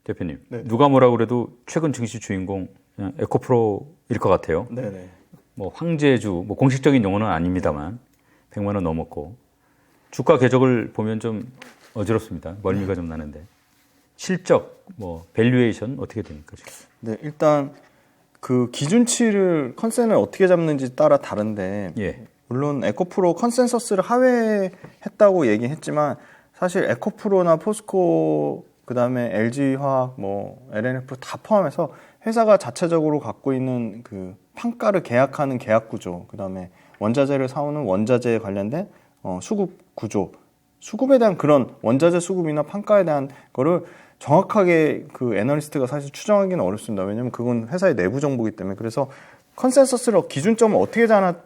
대표님, 네. 누가 뭐라 그래도 최근 증시 주인공 그냥 에코프로일 것 같아요. 네네. 뭐 황제주, 뭐 공식적인 용어는 아닙니다만 100만 원 넘었고 주가 궤적을 보면 좀 어지럽습니다. 멀미가 좀 나는데 실적, 뭐 밸류에이션 어떻게 됩니까 지금? 네, 일단 그 기준치를 컨센을 어떻게 잡는지 따라 다른데 예. 물론 에코프로 컨센서스를 하회했다고 얘기했지만 사실 에코프로나 포스코 그다음에 LG화학 뭐 LNF 다 포함해서 회사가 자체적으로 갖고 있는 그 판가를 계약하는 계약 구조, 그다음에 원자재를 사오는 원자재에 관련된 수급 구조, 수급에 대한 그런 원자재 수급이나 판가에 대한 거를 정확하게 그 애널리스트가 사실 추정하기는 어렵습니다. 왜냐하면 그건 회사의 내부 정보이기 때문에. 그래서 컨센서스를 기준점을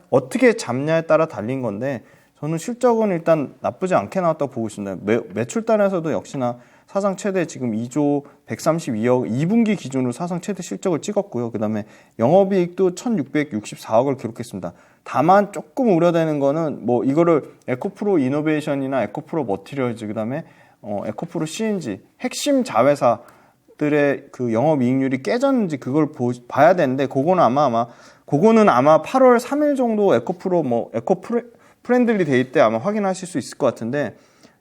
어떻게 잡냐에 따라 달린 건데 저는 실적은 일단 나쁘지 않게 나왔다고 보고 있습니다. 매출단에서도 역시나 사상 최대 지금 2조 132억 2분기 기준으로 사상 최대 실적을 찍었고요. 그다음에 영업이익도 1,664억을 기록했습니다. 다만 조금 우려되는 거는 뭐 이거를 에코프로 이노베이션이나 에코프로 머티리얼즈 그다음에 에코프로 CNG 핵심 자회사들의 그 영업이익률이 깨졌는지 그걸 봐야 되는데 그거는 아마 8월 3일 정도 에코 프렌들리 데이 때 아마 확인하실 수 있을 것 같은데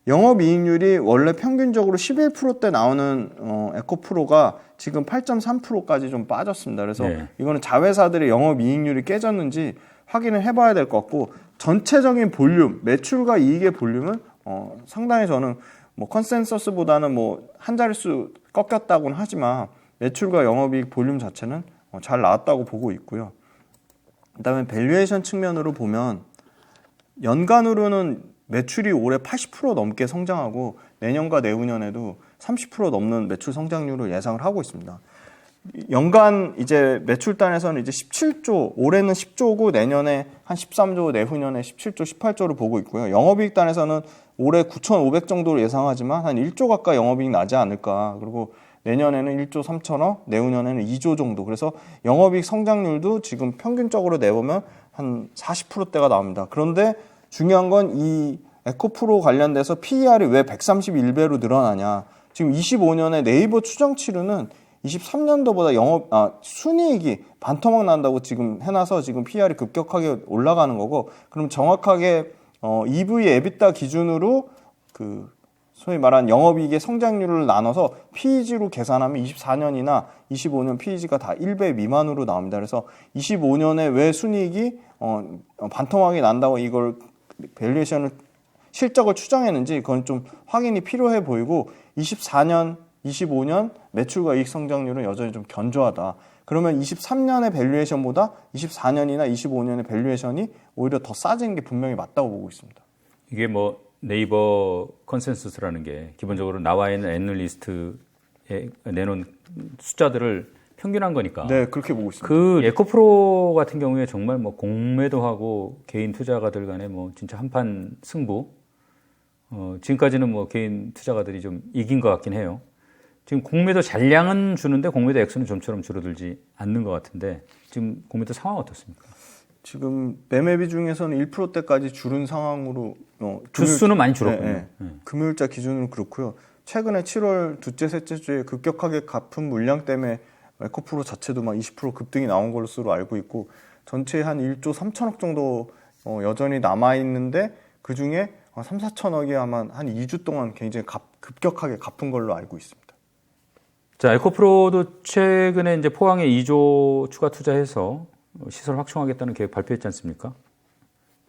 영업이익률이 원래 평균적으로 11%대 나오는 에코프로가 지금 8.3%까지 좀 빠졌습니다. 그래서 네. 이거는 자회사들의 영업이익률이 깨졌는지 확인을 해봐야 될 것 같고 전체적인 볼륨, 매출과 이익의 볼륨은 상당히 저는 뭐 컨센서스보다는 뭐 한 자릿수 꺾였다고는 하지만 매출과 영업이익 볼륨 자체는 잘 나왔다고 보고 있고요. 그다음에 밸류에이션 측면으로 보면 연간으로는 매출이 올해 80% 넘게 성장하고 내년과 내후년에도 30% 넘는 매출 성장률을 예상을 하고 있습니다. 연간 이제 매출단에서는 이제 17조, 올해는 10조고 내년에 한 13조, 내후년에 17조, 18조를 보고 있고요. 영업이익단에서는 올해 9,500 정도로 예상하지만 한 1조 가까이 영업이익 나지 않을까. 그리고 내년에는 1조 3천억, 내후년에는 2조 정도. 그래서 영업이익 성장률도 지금 평균적으로 내보면 한 40%대가 나옵니다. 그런데 중요한 건 이 에코프로 관련돼서 PER이 왜 131배로 늘어나냐. 지금 25년에 네이버 추정치로는 23년도보다 순이익이 반토막 난다고 지금 해놔서 지금 PER이 급격하게 올라가는 거고, 그럼 정확하게 EV EBITDA 기준으로 그 소위 말한 영업이익의 성장률을 나눠서 PEG로 계산하면 24년이나 25년 PEG가 다 1배 미만으로 나옵니다. 그래서 25년에 왜 순이익이 반토막이 난다고 이걸 밸류에이션을 실적을 추정했는지 그건 좀 확인이 필요해 보이고 24년, 25년 매출과 이익 성장률은 여전히 좀 견조하다. 그러면 23년의 밸류에이션보다 24년이나 25년의 밸류에이션이 오히려 더 싸진 게 분명히 맞다고 보고 있습니다. 이게 뭐 네이버 컨센서스라는 게 기본적으로 나와 있는 애널리스트에 내놓은 숫자들을 평균한 거니까. 네, 그렇게 보고 있습니다. 그 에코프로 같은 경우에 정말 뭐 공매도 하고 개인 투자가들 간에 뭐 진짜 한판 승부. 지금까지는 뭐 개인 투자가들이 좀 이긴 것 같긴 해요. 지금 공매도 잔량은 주는데 공매도 액수는 좀처럼 줄어들지 않는 것 같은데 지금 공매도 상황 어떻습니까? 지금 매매 비중에서는 1%대까지 줄은 상황으로 주수는 많이 줄었군요. 네. 금요일자 기준으로 그렇고요. 최근에 7월 둘째, 셋째 주에 급격하게 갚은 물량 때문에 에코프로 자체도 막 20% 급등이 나온 것으로 알고 있고 전체에 한 1조 3천억 정도 여전히 남아있는데 그중에 3, 4천억이 아마 한 2주 동안 굉장히 급격하게 갚은 걸로 알고 있습니다. 자, 에코프로도 최근에 이제 포항에 2조 추가 투자해서 시설 확충하겠다는 계획 발표했지 않습니까?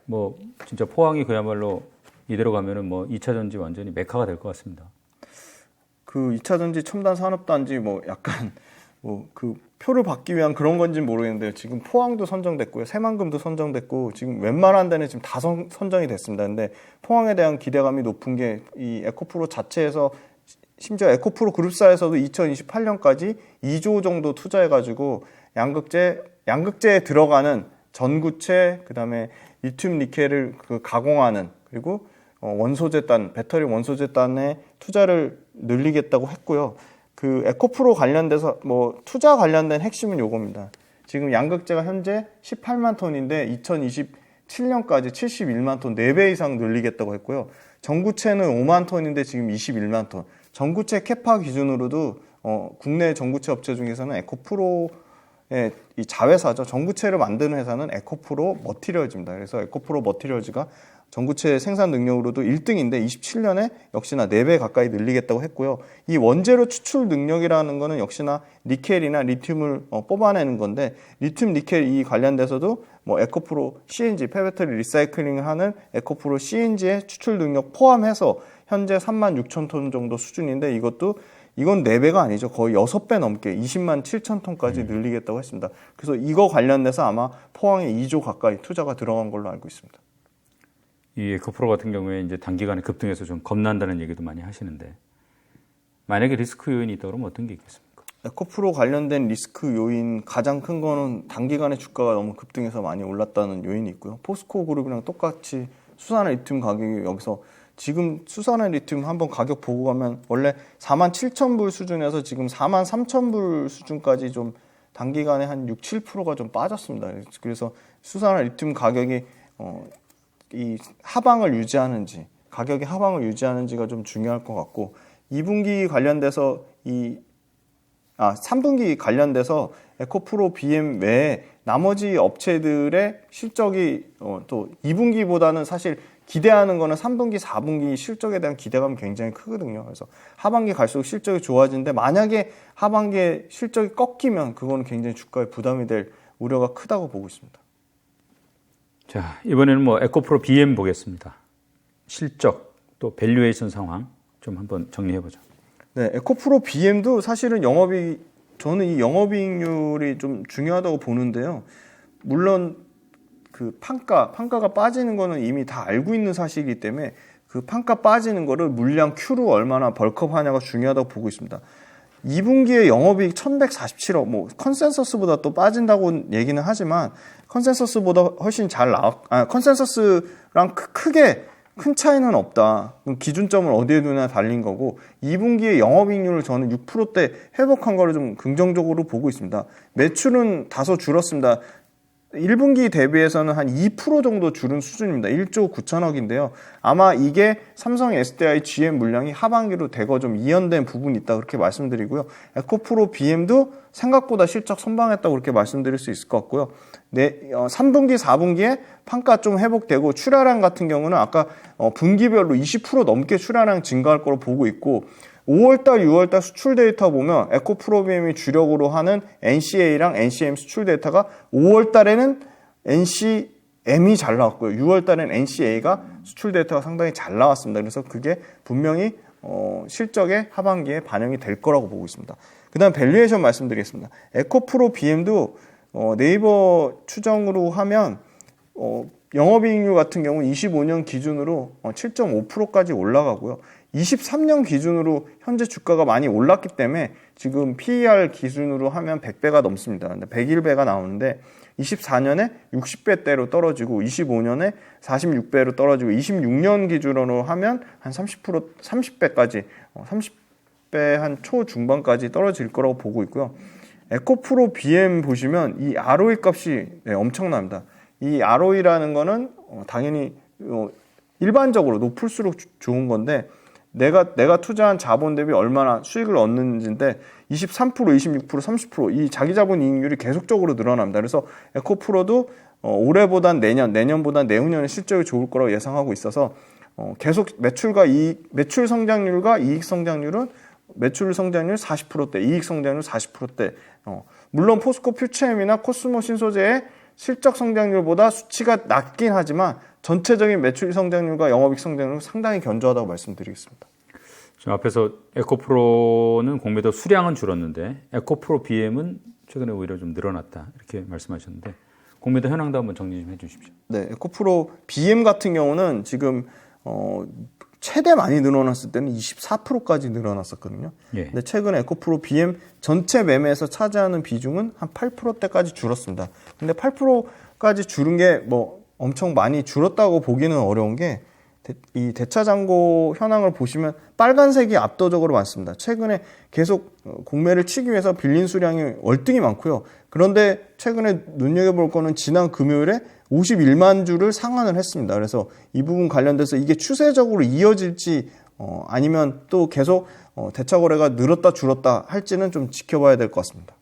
뭐 진짜 포항이 그야말로 이대로 가면은 뭐 2차 전지 완전히 메카가 될 것 같습니다. 그 2차 전지 첨단 산업단지 뭐 약간 그 표를 받기 위한 그런 건지는 모르겠는데 지금 포항도 선정됐고요. 새만금도 선정됐고 지금 웬만한 데는 지금 다 선정이 됐습니다. 근데 포항에 대한 기대감이 높은 게 이 에코프로 자체에서 심지어 에코프로 그룹사에서도 2028년까지 2조 정도 투자해가지고 양극재에 들어가는 전구체, 그다음에 리튬 니켈을 가공하는 그리고 배터리 원소재단에 투자를 늘리겠다고 했고요. 그 에코프로 관련돼서 뭐 투자 관련된 핵심은 요겁니다. 지금 양극재가 현재 18만 톤인데 2027년까지 71만 톤, 4배 이상 늘리겠다고 했고요. 전구체는 5만 톤인데 지금 21만 톤. 전구체 캐파 기준으로도 국내 전구체 업체 중에서는 에코프로의 이 자회사죠. 전구체를 만드는 회사는 에코프로 머티리얼즈입니다. 그래서 에코프로 머티리얼즈가 전구체 생산 능력으로도 1등인데 27년에 역시나 4배 가까이 늘리겠다고 했고요. 이 원재료 추출 능력이라는 거는 역시나 니켈이나 리튬을 뽑아내는 건데 리튬 니켈 이 관련돼서도 뭐 에코프로 CNG 폐배터리 리사이클링을 하는 에코프로 CNG의 추출 능력 포함해서 현재 36,000톤 정도 수준인데 이건 4배가 아니죠. 거의 6배 넘게 20만 7천 톤까지 늘리겠다고 했습니다. 그래서 이거 관련돼서 아마 포항에 2조 가까이 투자가 들어간 걸로 알고 있습니다. 이 에코프로 같은 경우에 이제 단기간에 급등해서 좀 겁난다는 얘기도 많이 하시는데 만약에 리스크 요인이 있다 그러면 어떤 게 있겠습니까? 에코프로 관련된 리스크 요인 가장 큰 거는 단기간에 주가가 너무 급등해서 많이 올랐다는 요인이 있고요. 포스코 그룹이랑 똑같이 수산화 리튬 가격이 여기서 지금 수산화 리튬 한번 가격 보고 가면 원래 47,000불 수준에서 지금 43,000불 수준까지 좀 단기간에 한 6, 7%가 좀 빠졌습니다. 그래서 수산화 리튬 가격이 이 하방을 유지하는지 가격이 하방을 유지하는지가 좀 중요할 것 같고 2분기 관련돼서 3분기 관련돼서 에코프로 BM 외에 나머지 업체들의 실적이 또 2분기보다는 사실 기대하는 거는 3분기, 4분기 실적에 대한 기대감이 굉장히 크거든요. 그래서 하반기 갈수록 실적이 좋아지는데 만약에 하반기에 실적이 꺾이면 그거는 굉장히 주가에 부담이 될 우려가 크다고 보고 있습니다. 자, 이번에는 뭐 에코프로 BM 보겠습니다. 실적 또 밸류에이션 상황 좀 한번 정리해 보죠. 네, 에코프로 BM도 사실은 저는 이 영업이익률이 좀 중요하다고 보는데요. 물론 그 판가가 빠지는 거는 이미 다 알고 있는 사실이기 때문에 그 판가 빠지는 거를 물량 Q로 얼마나 벌크업하냐가 중요하다고 보고 있습니다. 2분기에 영업이익 1147억, 뭐 컨센서스보다 또 빠진다고 얘기는 하지만 컨센서스보다 훨씬 컨센서스랑 크게 큰 차이는 없다. 기준점을 어디에 두냐 달린 거고 2분기에 영업이익률을 저는 6%대 회복한 거를 좀 긍정적으로 보고 있습니다. 매출은 다소 줄었습니다. 1분기 대비해서는 한 2% 정도 줄은 수준입니다. 1조 9천억인데요. 아마 이게 삼성 SDI GM 물량이 하반기로 대거 좀 이연된 부분이 있다 그렇게 말씀드리고요. 에코프로 BM도 생각보다 실적 선방했다고 그렇게 말씀드릴 수 있을 것 같고요. 3분기, 4분기에 판가 좀 회복되고 출하량 같은 경우는 아까 분기별로 20% 넘게 출하량 증가할 거로 보고 있고 5월달, 6월달 수출 데이터 보면 에코프로비엠이 주력으로 하는 NCA랑 NCM 수출 데이터가 5월달에는 NCM이 잘 나왔고요. 6월달에는 NCA가 수출 데이터가 상당히 잘 나왔습니다. 그래서 그게 분명히 실적의 하반기에 반영이 될 거라고 보고 있습니다. 그 다음 밸류에이션 말씀드리겠습니다. 에코프로 BM도 네이버 추정으로 하면 영업이익률 같은 경우 25년 기준으로 7.5%까지 올라가고요. 23년 기준으로 현재 주가가 많이 올랐기 때문에 지금 PER 기준으로 하면 100배가 넘습니다. 101배가 나오는데 24년에 60배대로 떨어지고 25년에 46배로 떨어지고 26년 기준으로 하면 한 30배까지 30배 한 초중반까지 떨어질 거라고 보고 있고요. 에코프로 BM 보시면 이 ROE 값이 엄청납니다. 이 ROE라는 거는 당연히 일반적으로 높을수록 좋은 건데 내가 투자한 자본 대비 얼마나 수익을 얻는지인데 23%, 26%, 30% 이 자기 자본 이익률이 계속적으로 늘어납니다. 그래서 에코프로도 올해보단 내년보단 내후년에 실적이 좋을 거라고 예상하고 있어서 계속 매출 성장률과 이익 성장률은 매출 성장률 40%대, 이익 성장률 40%대. 물론 포스코 퓨처엠이나 코스모 신소재의 실적 성장률보다 수치가 낮긴 하지만 전체적인 매출 성장률과 영업이익 성장률은 상당히 견조하다고 말씀드리겠습니다. 지금 앞에서 에코프로는 공매도 수량은 줄었는데 에코프로 BM은 최근에 오히려 좀 늘어났다 이렇게 말씀하셨는데 공매도 현황도 한번 정리 좀 해주십시오. 네, 에코프로 BM 같은 경우는 지금 최대 많이 늘어났을 때는 24%까지 늘어났었거든요. 예. 근데 최근에 에코프로 BM 전체 매매에서 차지하는 비중은 한 8%대까지 줄었습니다. 근데 8%까지 줄은 게 뭐 엄청 많이 줄었다고 보기는 어려운 게 이 대차장고 현황을 보시면 빨간색이 압도적으로 많습니다. 최근에 계속 공매를 치기 위해서 빌린 수량이 월등히 많고요. 그런데 최근에 눈여겨볼 거는 지난 금요일에 51만 주를 상환을 했습니다. 그래서 이 부분 관련돼서 이게 추세적으로 이어질지 아니면 또 계속 대차 거래가 늘었다 줄었다 할지는 좀 지켜봐야 될 것 같습니다.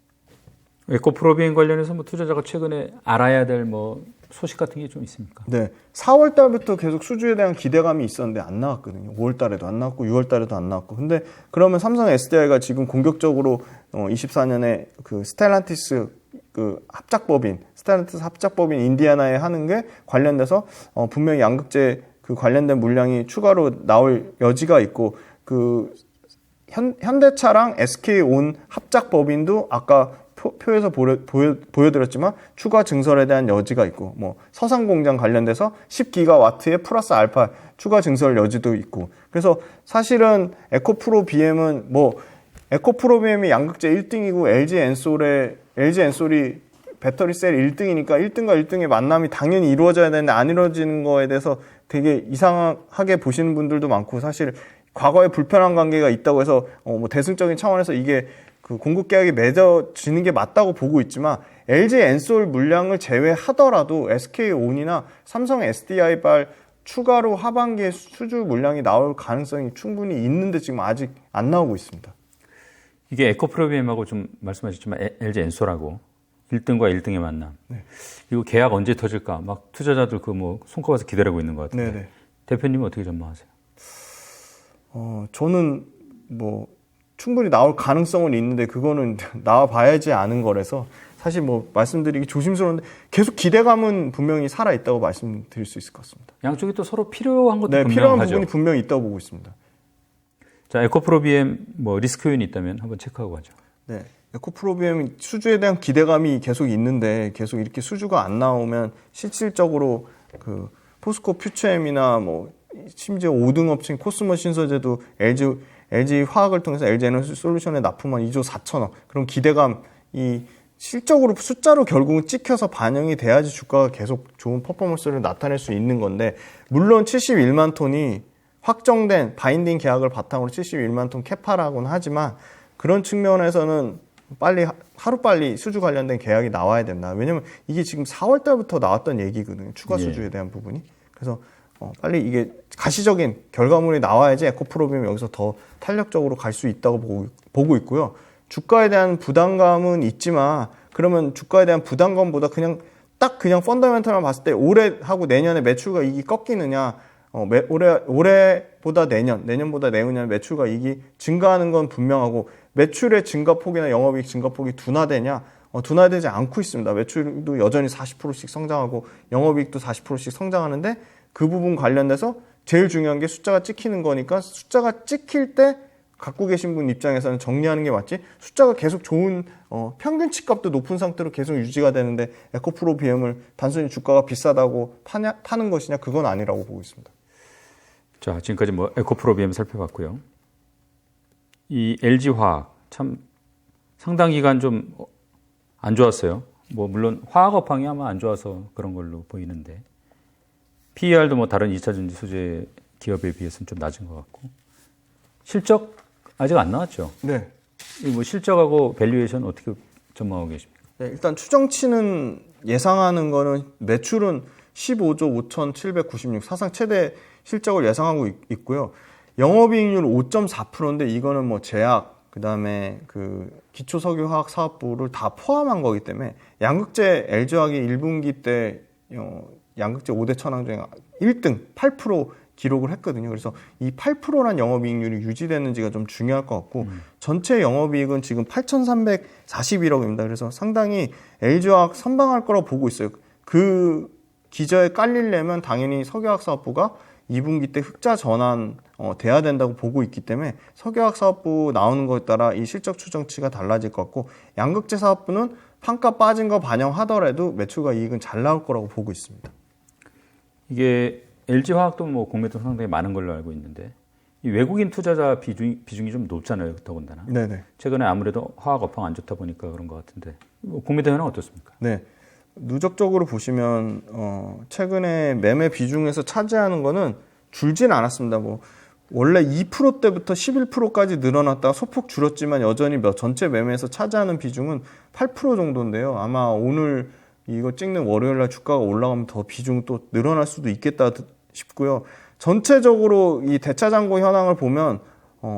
에코프로비엠 관련해서 뭐 투자자가 최근에 알아야 될 뭐 소식 같은 게 좀 있습니까? 네, 4월 달부터 계속 수주에 대한 기대감이 있었는데 안 나왔거든요. 5월 달에도 안 나왔고 6월 달에도 안 나왔고. 근데 그러면 삼성 SDI가 지금 공격적으로 24년에 그 스텔란티스 그 합작법인 스텔란티스 합작법인 인디아나에 하는 게 관련돼서 분명히 양극재 그 관련된 물량이 추가로 나올 여지가 있고 그 현대차랑 SK온 합작법인도 아까 표에서 보여드렸지만 추가 증설에 대한 여지가 있고 뭐 서산공장 관련돼서 10기가와트의 플러스 알파 추가 증설 여지도 있고 그래서 사실은 에코프로비엠은 뭐 에코프로비엠이 양극재 1등이고 LG 엔솔이 배터리셀 1등이니까 1등과 1등의 만남이 당연히 이루어져야 되는데 안 이루어지는 거에 대해서 되게 이상하게 보시는 분들도 많고 사실 과거에 불편한 관계가 있다고 해서 뭐 대승적인 차원에서 이게 그 공급 계약이 맺어지는 게 맞다고 보고 있지만 LG 엔솔 물량을 제외하더라도 SK온이나 삼성 SDI발 추가로 하반기에 수주 물량이 나올 가능성이 충분히 있는데 지금 아직 안 나오고 있습니다. 이게 에코프로비엠하고 좀 말씀하셨지만 LG 엔솔하고 1등과 1등의 만남. 네. 이거 계약 언제 터질까? 막 투자자들 그 뭐 손꼽아서 기다리고 있는 것 같은데. 네네. 대표님은 어떻게 전망하세요? 저는 뭐 충분히 나올 가능성은 있는데 그거는 나와봐야지 아는 거라서 사실 뭐 말씀드리기 조심스러운데 계속 기대감은 분명히 살아있다고 말씀드릴 수 있을 것 같습니다. 양쪽이 또 서로 필요한 것도 네, 분명하죠. 필요한 부분이 분명히 있다고 보고 있습니다. 자, 에코프로비엠 뭐 리스크 요인이 있다면 한번 체크하고 가죠. 네, 에코프로비엠 수주에 대한 기대감이 계속 있는데 계속 이렇게 수주가 안 나오면 실질적으로 그 포스코 퓨처엠이나 뭐 심지어 5등 업체인 코스모 신소재도 LG 화학을 통해서 LG 에너지 솔루션에 납품한 2조 4천억. 그럼 기대감이 실적으로 숫자로 결국은 찍혀서 반영이 돼야지 주가가 계속 좋은 퍼포먼스를 나타낼 수 있는 건데 물론 71만 톤이 확정된 바인딩 계약을 바탕으로 71만 톤 캐파라고는 하지만 그런 측면에서는 하루빨리 수주 관련된 계약이 나와야 된다. 왜냐면 이게 지금 4월 달부터 나왔던 얘기거든요. 추가 수주에 대한 부분이. 그래서 빨리 이게 가시적인 결과물이 나와야지 에코프로비엠이 여기서 더 탄력적으로 갈 수 있다고 보고 있고요. 주가에 대한 부담감은 있지만 그러면 주가에 대한 부담감보다 그냥 펀더멘털만 봤을 때 올해하고 내년에 매출과 이익이 꺾이느냐 올해보다 내년보다 내후년 매출과 이익이 증가하는 건 분명하고 매출의 증가폭이나 영업이익 증가폭이 둔화되냐 둔화되지 않고 있습니다. 매출도 여전히 40%씩 성장하고 영업이익도 40%씩 성장하는데 그 부분 관련돼서 제일 중요한 게 숫자가 찍히는 거니까 숫자가 찍힐 때 갖고 계신 분 입장에서는 정리하는 게 맞지 숫자가 계속 좋은 평균치 값도 높은 상태로 계속 유지가 되는데 에코프로비엠을 단순히 주가가 비싸다고 파는 것이냐 그건 아니라고 보고 있습니다. 자, 지금까지 뭐 에코프로비엠 살펴봤고요. 이 LG화학 참 상당 기간 좀 안 좋았어요. 뭐 물론 화학 업황이 아마 안 좋아서 그런 걸로 보이는데 PER도 뭐 다른 2차 전지 소재 기업에 비해서는 좀 낮은 것 같고 실적 아직 안 나왔죠? 네. 이 뭐 실적하고 밸류에이션 어떻게 전망하고 계십니까? 네, 일단 추정치는 예상하는 거는 매출은 15조 5,796 사상 최대 실적을 예상하고 있고요. 영업이익률 5.4%인데 이거는 뭐 제약 그다음에 그 기초석유화학 사업부를 다 포함한 거기 때문에 양극재 LG화학이 1분기 때 양극재 5대 천왕 중에 1등 8% 기록을 했거든요. 그래서 이 8%란 영업이익률이 유지되는지가 좀 중요할 것 같고 전체 영업이익은 지금 8,341억입니다. 그래서 상당히 LG화학 선방할 거라고 보고 있어요. 그 기저에 깔리려면 당연히 석유화학 사업부가 2분기 때 흑자 전환 돼야 된다고 보고 있기 때문에 석유화학 사업부 나오는 것에 따라 이 실적 추정치가 달라질 것 같고 양극재 사업부는 판가 빠진 거 반영하더라도 매출과 이익은 잘 나올 거라고 보고 있습니다. 이게 LG화학도 뭐 공매도 상당히 많은 걸로 알고 있는데 이 외국인 투자자 비중이 좀 높잖아요. 더군다나. 네네. 최근에 아무래도 화학 업황 안 좋다 보니까 그런 것 같은데 공매도 현황 어떻습니까? 네. 누적적으로 보시면 최근에 매매 비중에서 차지하는 거는 줄진 않았습니다. 뭐 원래 2%대부터 11%까지 늘어났다가 소폭 줄었지만 여전히 전체 매매에서 차지하는 비중은 8% 정도인데요. 아마 오늘 이거 찍는 월요일 날 주가가 올라가면 더 비중 또 늘어날 수도 있겠다 싶고요. 전체적으로 이 대차장고 현황을 보면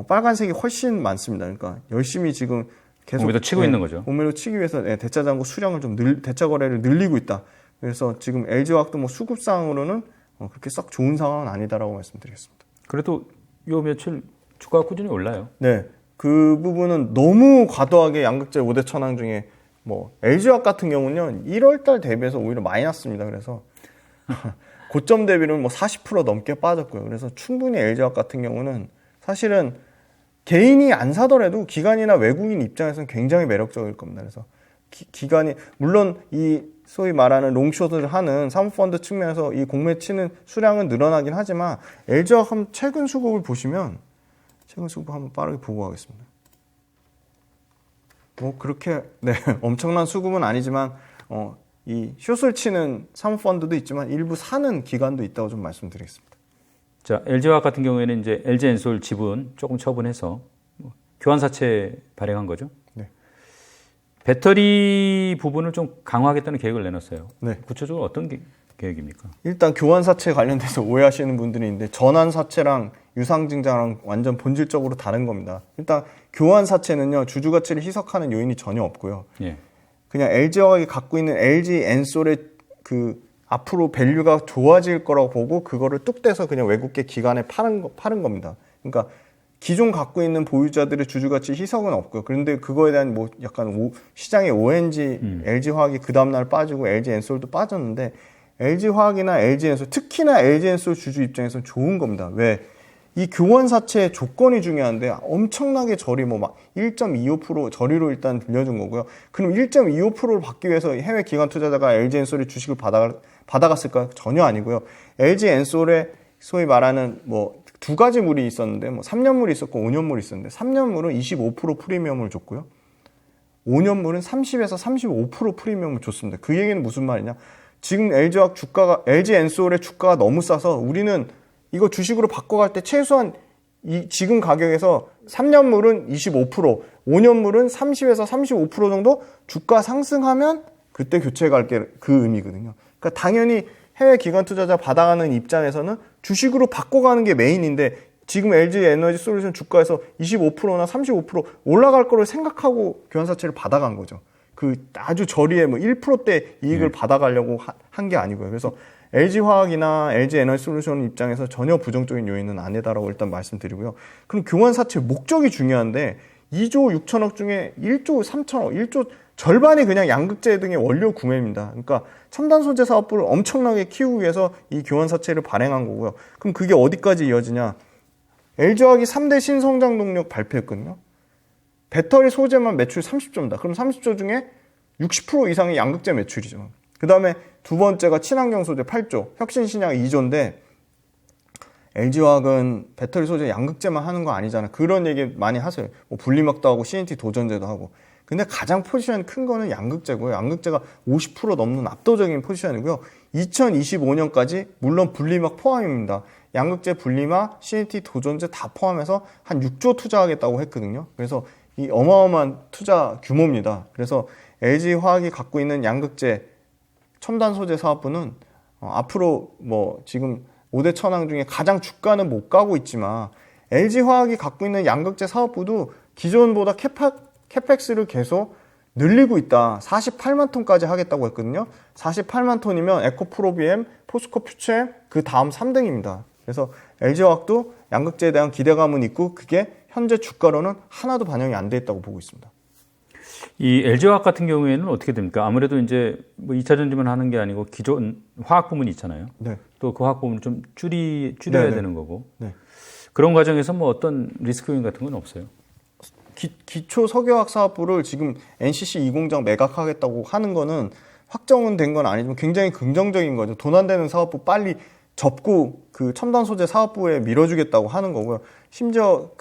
빨간색이 훨씬 많습니다. 그러니까 열심히 지금 계속 공매도 치고 있는 거죠. 공매도 치기 위해서 대차장고 수량을 좀 대차 거래를 늘리고 있다. 그래서 지금 LG화학도 뭐 수급상으로는 그렇게 썩 좋은 상황은 아니다라고 말씀드리겠습니다. 그래도 요 며칠 주가가 꾸준히 올라요. 네, 그 부분은 너무 과도하게 양극재 5대 천왕 중에 뭐 LG화학 같은 경우는 1월달 대비해서 오히려 마이너스입니다. 그래서 고점 대비는 뭐 40% 넘게 빠졌고요. 그래서 충분히 LG화학 같은 경우는 사실은 개인이 안 사더라도 기관이나 외국인 입장에서는 굉장히 매력적일 겁니다. 그래서 기관이 물론 이 소위 말하는 롱숏을 하는 사모펀드 측면에서 이 공매 치는 수량은 늘어나긴 하지만 LG화학 최근 수급을 보시면 최근 수급 한번 빠르게 보고 가겠습니다. 뭐 그렇게 엄청난 수급은 아니지만 이 숏을 치는 사모펀드도 있지만 일부 사는 기관도 있다고 좀 말씀드리겠습니다. 자, LG화학 같은 경우에는 이제 LG엔솔 지분 조금 처분해서 교환사채 발행한 거죠. 네. 배터리 부분을 좀 강화하겠다는 계획을 내놨어요. 네. 구체적으로 어떤 계획입니까? 일단 교환사채 관련돼서 오해하시는 분들이 있는데 전환사채랑 유상증자랑 완전 본질적으로 다른 겁니다. 일단 교환사채는요 주주가치를 희석하는 요인이 전혀 없고요. 예. 그냥 LG화학이 갖고 있는 LG엔솔의 그 앞으로 밸류가 좋아질 거라고 보고 그거를 뚝 떼서 그냥 외국계 기관에 파는 겁니다. 그러니까 기존 갖고 있는 보유자들의 주주가치 희석은 없고요. 그런데 그거에 대한 뭐 약간 시장의 ONG, LG화학이 그 다음날 빠지고 LG엔솔도 빠졌는데 LG화학이나 LG엔솔, 특히나 LG엔솔 주주 입장에서는 좋은 겁니다. 왜? 이 교환사채의 조건이 중요한데 엄청나게 저리 뭐 막 1.25% 저리로 일단 빌려준 거고요. 그럼 1.25%를 받기 위해서 해외 기관 투자자가 LG엔솔의 주식을 받아갔을까? 전혀 아니고요. LG엔솔의 소위 말하는 뭐 두 가지 물이 있었는데 뭐 3년물이 있었고 5년물이 있었는데 3년물은 25% 프리미엄을 줬고요. 5년물은 30에서 35% 프리미엄을 줬습니다. 그 얘기는 무슨 말이냐? 지금 LG화학 주가가 LG엔솔의 주가가 너무 싸서 우리는 이거 주식으로 바꿔갈 때 최소한 이 지금 가격에서 3년물은 25%, 5년물은 30에서 35% 정도 주가 상승하면 그때 교체해 갈게 그 의미거든요. 그러니까 당연히 해외 기관 투자자 받아가는 입장에서는 주식으로 바꿔가는 게 메인인데 지금 LG에너지솔루션 주가에서 25%나 35% 올라갈 거를 생각하고 교환사채를 받아간 거죠. 그 아주 저리에 뭐 1%대 이익을 받아가려고 한 게 아니고요. 그래서 LG화학이나 LG에너지솔루션 입장에서 전혀 부정적인 요인은 아니다라고 일단 말씀드리고요. 그럼 교환사채 목적이 중요한데 2조 6천억 중에 1조 3천억, 1조 절반이 그냥 양극재 등의 원료 구매입니다. 그러니까 첨단 소재 사업부를 엄청나게 키우기 위해서 이 교환사채를 발행한 거고요. 그럼 그게 어디까지 이어지냐? LG화학이 3대 신성장 동력 발표했거든요. 배터리 소재만 매출 30조입니다. 그럼 30조 중에 60% 이상이 양극재 매출이죠. 그 다음에 두 번째가 친환경 소재 8조, 혁신신약 2조인데 LG화학은 배터리 소재 양극재만 하는 거 아니잖아요. 그런 얘기 많이 하세요. 뭐 분리막도 하고 CNT 도전제도 하고. 근데 가장 포지션 큰 거는 양극재고요. 양극재가 50% 넘는 압도적인 포지션이고요. 2025년까지 물론 분리막 포함입니다. 양극재, 분리막, CNT 도전제 다 포함해서 한 6조 투자하겠다고 했거든요. 그래서 이 어마어마한 투자 규모입니다. 그래서 LG화학이 갖고 있는 양극재 첨단 소재 사업부는 앞으로 뭐 지금 5대 천왕 중에 가장 주가는 못 가고 있지만 LG화학이 갖고 있는 양극재 사업부도 기존보다 캐펙스를 계속 늘리고 있다. 48만 톤까지 하겠다고 했거든요. 48만 톤이면 에코프로비엠, 포스코 퓨처엠 그 다음 3등입니다. 그래서 LG화학도 양극재에 대한 기대감은 있고 그게 현재 주가로는 하나도 반영이 안 돼 있다고 보고 있습니다. 이 LG화학 같은 경우에는 어떻게 됩니까? 아무래도 이제 뭐 2차 전지만 하는 게 아니고 기존 화학 부문이 있잖아요. 네. 또 그 화학 부문을 좀 줄여야 네네. 되는 거고. 네. 그런 과정에서 뭐 어떤 리스크 요인 같은 건 없어요? 기초 석유화학 사업부를 지금 NCC 2공장 매각하겠다고 하는 거는 확정은 된 건 아니지만 굉장히 긍정적인 거죠. 돈 안 되는 사업부 빨리 접고 그 첨단 소재 사업부에 밀어주겠다고 하는 거고요. 심지어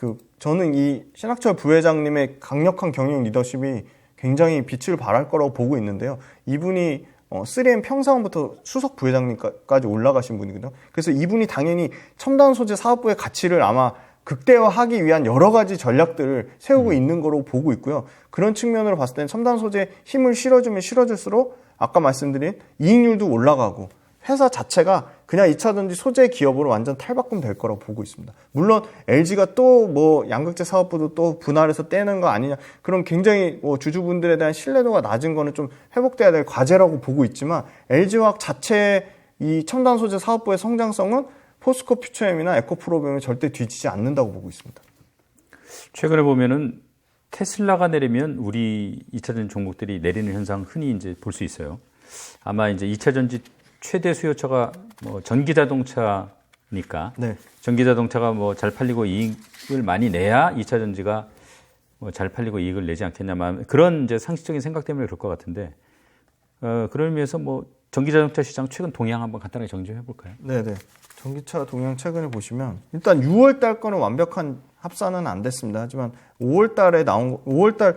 저는 이 신학철 부회장님의 강력한 경영 리더십이 굉장히 빛을 발할 거라고 보고 있는데요. 이분이 3M 평사원부터 수석 부회장님까지 올라가신 분이거든요. 그래서 이분이 당연히 첨단 소재 사업부의 가치를 아마 극대화하기 위한 여러 가지 전략들을 세우고 있는 거로 보고 있고요. 그런 측면으로 봤을 때는 첨단 소재에 힘을 실어주면 실어줄수록 아까 말씀드린 이익률도 올라가고 회사 자체가 그냥 2차전지 소재 기업으로 완전 탈바꿈 될 거라고 보고 있습니다. 물론 LG가 또 뭐 양극재 사업부도 또 분할해서 떼는 거 아니냐, 그럼 굉장히 뭐 주주분들에 대한 신뢰도가 낮은 거는 좀 회복돼야 될 과제라고 보고 있지만, LG화학 자체의 이 첨단 소재 사업부의 성장성은 포스코 퓨처엠이나 에코프로비움이 절대 뒤지지 않는다고 보고 있습니다. 최근에 보면은 테슬라가 내리면 우리 2차전지 종목들이 내리는 현상 흔히 이제 볼 수 있어요. 아마 이제 2차전지 최대 수요처가 뭐 전기 자동차니까, 네. 전기 자동차가 뭐 잘 팔리고 이익을 많이 내야 2차전지가 뭐 잘 팔리고 이익을 내지 않겠냐만, 그런 이제 상식적인 생각 때문에 그럴 것 같은데, 그런 의미에서 뭐 전기 자동차 시장 최근 동향 한번 간단하게 정리해 볼까요? 네네. 전기차 동향 최근에 보시면 일단 6월 달 거는 완벽한 합산은 안 됐습니다. 하지만 5월 달에 나온 6월 달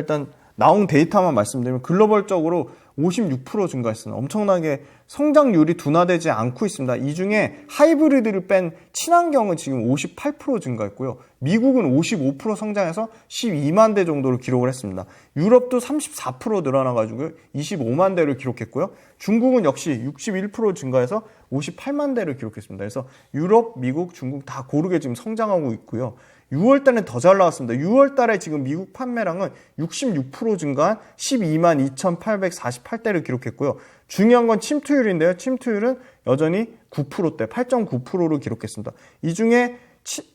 일단 나온 데이터만 말씀드리면 글로벌적으로 56% 증가했습니다. 엄청나게 성장률이 둔화되지 않고 있습니다. 이 중에 하이브리드를 뺀 친환경은 지금 58% 증가했고요. 미국은 55% 성장해서 12만 대 정도를 기록을 했습니다. 유럽도 34% 늘어나가지고 25만 대를 기록했고요. 중국은 역시 61% 증가해서 58만 대를 기록했습니다. 그래서 유럽, 미국, 중국 다 고르게 지금 성장하고 있고요. 6월 달에 더 잘 나왔습니다. 6월 달에 지금 미국 판매량은 66% 증가한 12만 2,848대를 기록했고요. 중요한 건 침투율인데요. 침투율은 여전히 9%대, 8.9%를 기록했습니다. 이 중에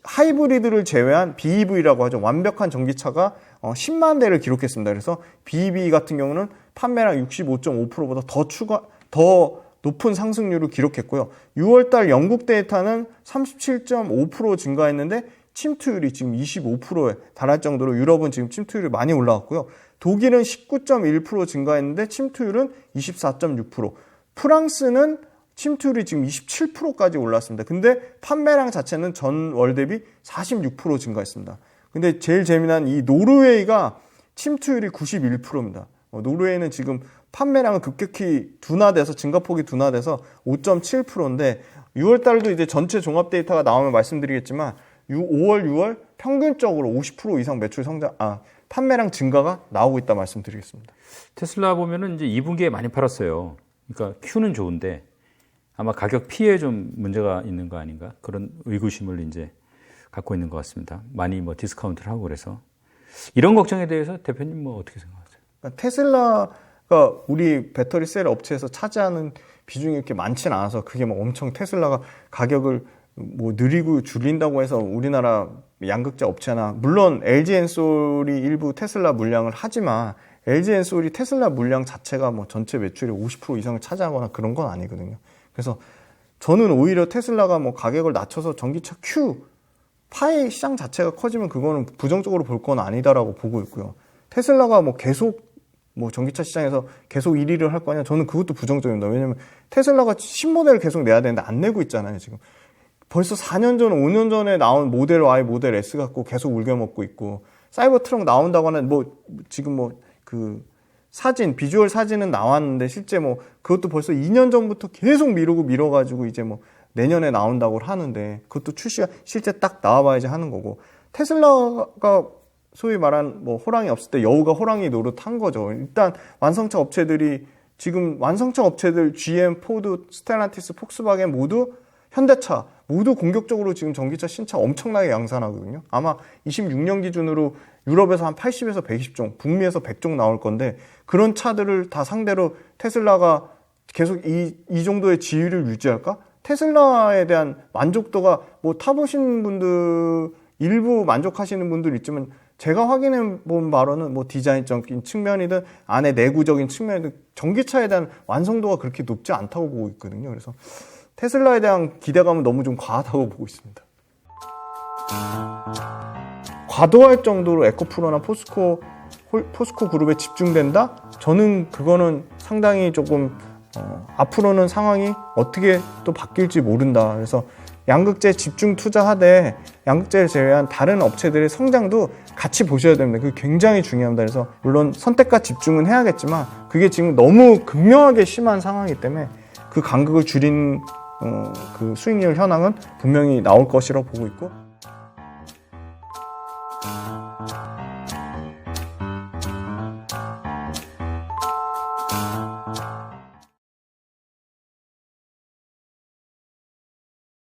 하이브리드를 제외한 BEV라고 하죠. 완벽한 전기차가 10만 대를 기록했습니다. 그래서 BEV 같은 경우는 판매량 65.5%보다 더 높은 상승률을 기록했고요. 6월 달 영국 데이터는 37.5% 증가했는데 침투율이 지금 25%에 달할 정도로 유럽은 지금 침투율이 많이 올라왔고요. 독일은 19.1% 증가했는데 침투율은 24.6%. 프랑스는 침투율이 지금 27%까지 올랐습니다. 근데 판매량 자체는 전월 대비 46% 증가했습니다. 근데 제일 재미난 이 노르웨이가 침투율이 91%입니다. 노르웨이는 지금 판매량은 급격히 둔화돼서, 증가폭이 둔화돼서 5.7%인데 6월 달도 이제 전체 종합 데이터가 나오면 말씀드리겠지만 5월, 6월 평균적으로 50% 이상 매출 판매량 증가가 나오고 있다 말씀드리겠습니다. 테슬라 보면은 이제 2분기에 많이 팔았어요. 그러니까 Q는 좋은데 아마 가격 피해에 좀 문제가 있는 거 아닌가, 그런 의구심을 이제 갖고 있는 것 같습니다. 많이 뭐 디스카운트를 하고 그래서. 이런 걱정에 대해서 대표님 뭐 어떻게 생각하세요? 그러니까 테슬라가 우리 배터리 셀 업체에서 차지하는 비중이 이렇게 많지는 않아서 그게 막 엄청 테슬라가 가격을 뭐 느리고 줄인다고 해서 우리나라 양극재 업체나, 물론 LG엔솔이 일부 테슬라 물량을 하지만 LG엔솔이 테슬라 물량 자체가 뭐 전체 매출의 50% 이상을 차지하거나 그런 건 아니거든요. 그래서 저는 오히려 테슬라가 뭐 가격을 낮춰서 전기차 Q 파이 시장 자체가 커지면 그거는 부정적으로 볼 건 아니다라고 보고 있고요. 테슬라가 뭐 계속 뭐 전기차 시장에서 계속 1위를 할 거냐, 저는 그것도 부정적입니다. 왜냐면 테슬라가 신모델을 계속 내야 되는데 안 내고 있잖아요, 지금. 벌써 4년 전, 5년 전에 나온 모델 Y, 모델 S 갖고 계속 울겨먹고 있고, 사이버 트럭 나온다고 하는 뭐 지금 뭐 그 사진, 비주얼 사진은 나왔는데 실제 뭐 그것도 벌써 2년 전부터 계속 미뤄가지고 이제 뭐 내년에 나온다고 하는데, 그것도 출시가 실제 딱 나와봐야지 하는 거고, 테슬라가 소위 말한 뭐 호랑이 없을 때 여우가 호랑이 노릇한 거죠. 일단 완성차 업체들이 지금 GM, 포드, 스텔란티스, 폭스바겐 모두, 현대차 모두 공격적으로 지금 전기차 신차 엄청나게 양산하거든요. 아마 26년 기준으로 유럽에서 한 80에서 120종, 북미에서 100종 나올 건데, 그런 차들을 다 상대로 테슬라가 계속 이 정도의 지위를 유지할까? 테슬라에 대한 만족도가 뭐 타보신 분들 일부 만족하시는 분들 있지만, 제가 확인해 본 바로는 뭐 디자인적인 측면이든 안에 내구적인 측면이든 전기차에 대한 완성도가 그렇게 높지 않다고 보고 있거든요. 그래서 테슬라에 대한 기대감은 너무 좀 과하다고 보고 있습니다. 과도할 정도로 에코프로나 포스코 그룹에 집중된다? 저는 그거는 상당히 조금 앞으로는 상황이 어떻게 또 바뀔지 모른다. 그래서 양극재 집중 투자하되 양극재를 제외한 다른 업체들의 성장도 같이 보셔야 됩니다. 그게 굉장히 중요합니다. 그래서 물론 선택과 집중은 해야겠지만 그게 지금 너무 극명하게 심한 상황이기 때문에 그 간극을 줄인 그 수익률 현황은 분명히 나올 것이라고 보고 있고,